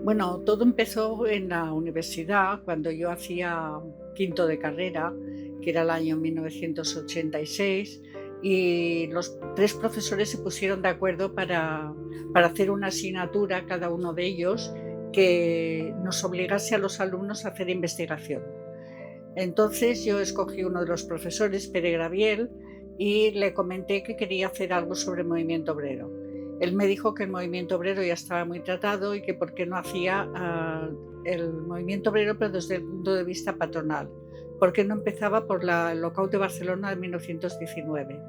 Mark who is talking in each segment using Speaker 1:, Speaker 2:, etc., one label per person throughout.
Speaker 1: Bueno, todo empezó en la universidad cuando yo hacía quinto de carrera, que era el año 1986, y los tres profesores se pusieron de acuerdo para hacer una asignatura, cada uno de ellos, que nos obligase a los alumnos a hacer investigación. Entonces yo escogí uno de los profesores, Pere Graviel, y le comenté que quería hacer algo sobre el movimiento obrero. Él me dijo que el movimiento obrero ya estaba muy tratado y que por qué no hacía el movimiento obrero, pero desde el punto de vista patronal. ¿Por qué no empezaba por el lockout de Barcelona de 1919?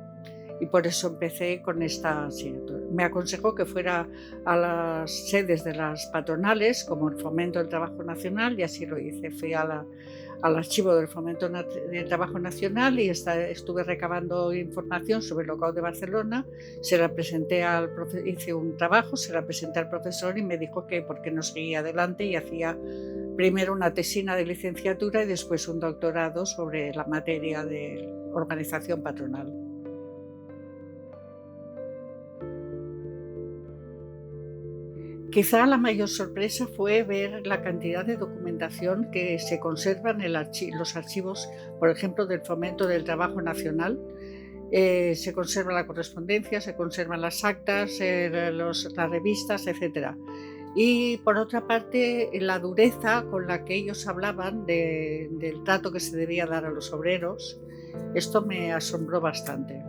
Speaker 1: Y por eso empecé con esta asignatura. Me aconsejó que fuera a las sedes de las patronales, como el Fomento del Trabajo Nacional, y así lo hice. Fui al archivo del Fomento del Trabajo Nacional y estuve recabando información sobre el lockout de Barcelona. Se la presenté hice un trabajo, se la presenté al profesor y me dijo que por qué no seguía adelante y hacía primero una tesina de licenciatura y después un doctorado sobre la materia de organización patronal. Quizá la mayor sorpresa fue ver la cantidad de documentación que se conserva en los archivos, por ejemplo, del Fomento del Trabajo Nacional. Se conserva la correspondencia, se conservan las actas, las revistas, etcétera. Y por otra parte, la dureza con la que ellos hablaban del trato que se debía dar a los obreros, esto me asombró bastante.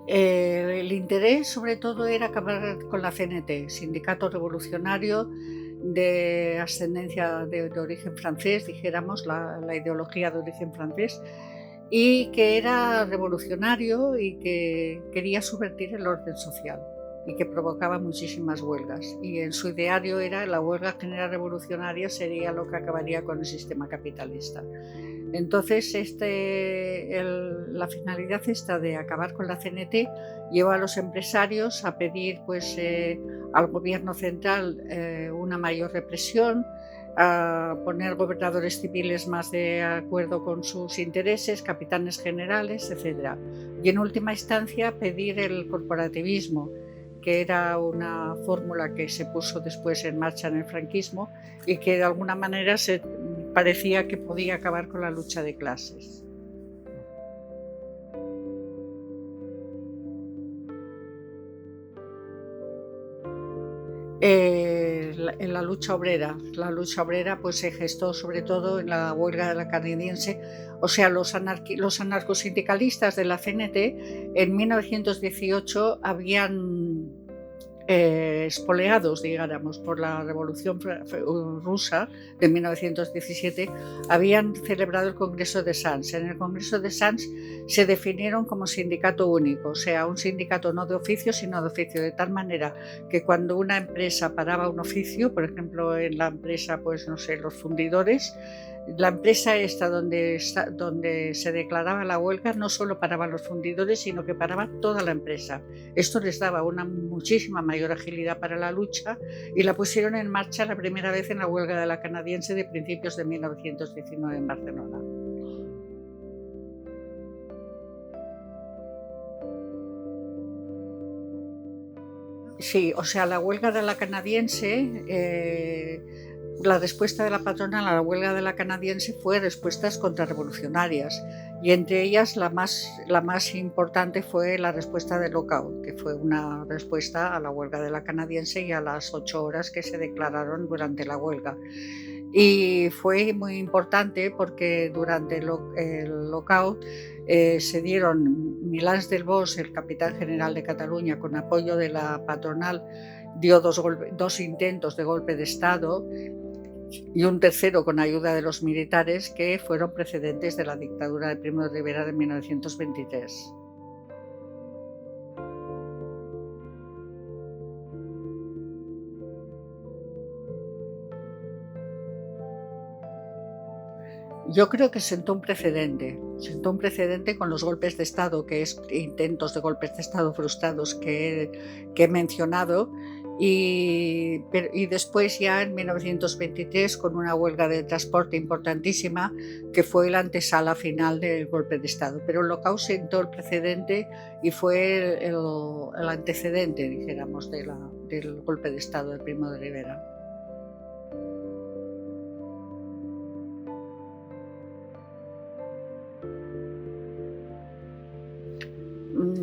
Speaker 1: El interés sobre todo era acabar con la CNT, Sindicato Revolucionario de ascendencia de origen francés, dijéramos, la ideología de origen francés, y que era revolucionario y que quería subvertir el orden social y que provocaba muchísimas huelgas. Y en su ideario era la huelga general revolucionaria sería lo que acabaría con el sistema capitalista. Entonces, la finalidad esta de acabar con la CNT llevó a los empresarios a pedir al gobierno central una mayor represión, a poner gobernadores civiles más de acuerdo con sus intereses, capitanes generales, etc. Y en última instancia pedir el corporativismo, que era una fórmula que se puso después en marcha en el franquismo y que de alguna manera parecía que podía acabar con la lucha de clases. En la lucha obrera pues se gestó sobre todo en la huelga de la canadiense, o sea, los anarcosindicalistas de la CNT en 1918 habían espoleados, digamos, por la Revolución Rusa de 1917, habían celebrado el Congreso de Sants. En el Congreso de Sants se definieron como sindicato único, o sea, un sindicato no de oficio, sino de oficio, de tal manera que cuando una empresa paraba un oficio, por ejemplo, en la empresa, pues no sé, los fundidores, la empresa esta donde se declaraba la huelga no solo paraban los fundidores, sino que paraba toda la empresa. Esto les daba una muchísima mayor agilidad para la lucha y la pusieron en marcha la primera vez en la huelga de la canadiense de principios de 1919 en Barcelona. Sí, o sea, la huelga de la canadiense, la respuesta de la patronal a la huelga de la canadiense fue respuestas contrarrevolucionarias y entre ellas la más importante fue la respuesta del lockout, que fue una respuesta a la huelga de la canadiense y a las 8 horas que se declararon durante la huelga. Y fue muy importante porque durante el lockout se dieron Milans del Bosch, el capitán general de Cataluña, con apoyo de la patronal, dio dos intentos de golpe de Estado y un tercero con ayuda de los militares que fueron precedentes de la dictadura de Primo de Rivera de 1923. Yo creo que sentó un precedente con los golpes de Estado, intentos de golpes de Estado frustrados que he mencionado, y después ya en 1923 con una huelga de transporte importantísima que fue la antesala final del golpe de Estado. Pero el Locao sentó el precedente y fue el antecedente, dijéramos, del golpe de Estado de Primo de Rivera.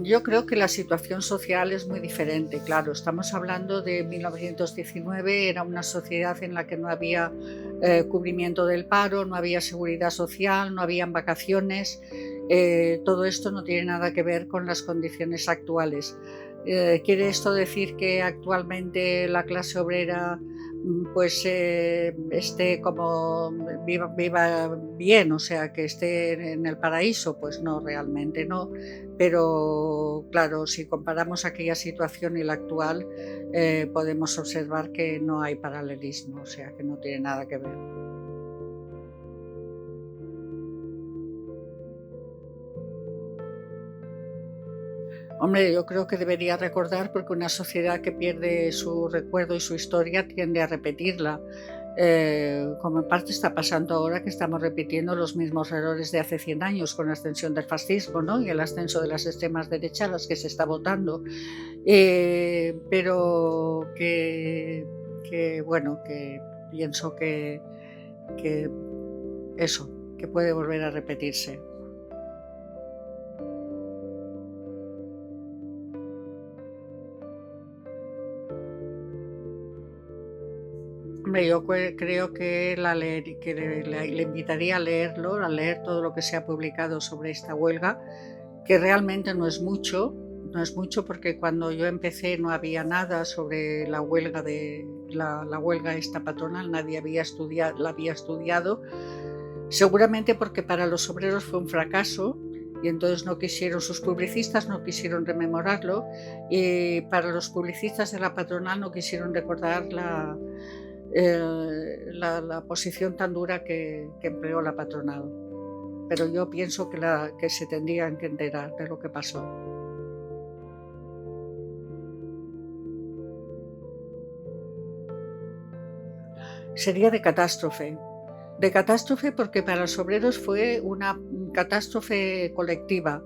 Speaker 1: Yo creo que la situación social es muy diferente, claro. Estamos hablando de 1919, era una sociedad en la que no había cubrimiento del paro, no había seguridad social, no habían vacaciones. Todo esto no tiene nada que ver con las condiciones actuales. ¿Quiere esto decir que actualmente la clase obrera pues esté como viva bien, o sea, que esté en el paraíso? Pues no, realmente no. Pero claro, si comparamos aquella situación y la actual, podemos observar que no hay paralelismo, o sea, que no tiene nada que ver. Hombre, yo creo que debería recordar porque una sociedad que pierde su recuerdo y su historia tiende a repetirla. Como en parte está pasando ahora que estamos repitiendo los mismos errores de hace 100 años con la extensión del fascismo, ¿no? Y el ascenso de las extremas derechas a las que se está votando. Pero bueno, que pienso que eso, que puede volver a repetirse. Hombre, yo creo que le invitaría a leerlo, a leer todo lo que se ha publicado sobre esta huelga, que realmente no es mucho, no es mucho porque cuando yo empecé no había nada sobre la huelga la huelga esta patronal, nadie la había estudiado, seguramente porque para los obreros fue un fracaso y entonces no quisieron, sus publicistas no quisieron rememorarlo, y para los publicistas de la patronal no quisieron recordar la posición tan dura que empleó la patronal. Pero yo pienso que se tendrían que enterar de lo que pasó. Sería de catástrofe porque para los obreros fue una catástrofe colectiva.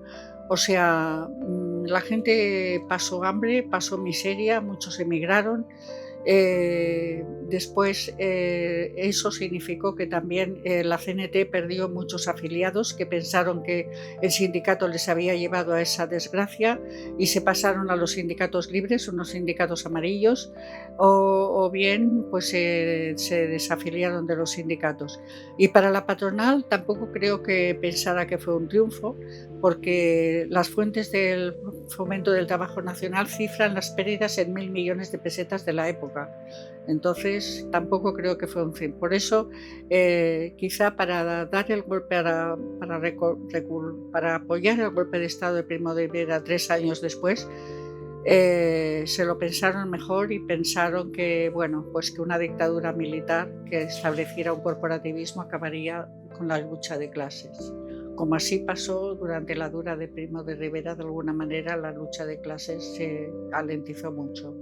Speaker 1: O sea, la gente pasó hambre, pasó miseria, muchos emigraron. Después, eso significó que también la CNT perdió muchos afiliados que pensaron que el sindicato les había llevado a esa desgracia y se pasaron a los sindicatos libres, unos sindicatos amarillos, o bien pues se desafiliaron de los sindicatos. Y para la patronal tampoco creo que pensara que fue un triunfo, porque las fuentes del Fomento del Trabajo Nacional cifran las pérdidas en 1.000 millones de pesetas de la época. Entonces, tampoco creo que fue un fin. Por eso, quizá para dar el golpe, para apoyar el golpe de Estado de Primo de Rivera 3 años después, se lo pensaron mejor y pensaron que, bueno, pues que una dictadura militar que estableciera un corporativismo acabaría con la lucha de clases. Como así pasó durante la dura de Primo de Rivera, de alguna manera la lucha de clases se ralentizó mucho.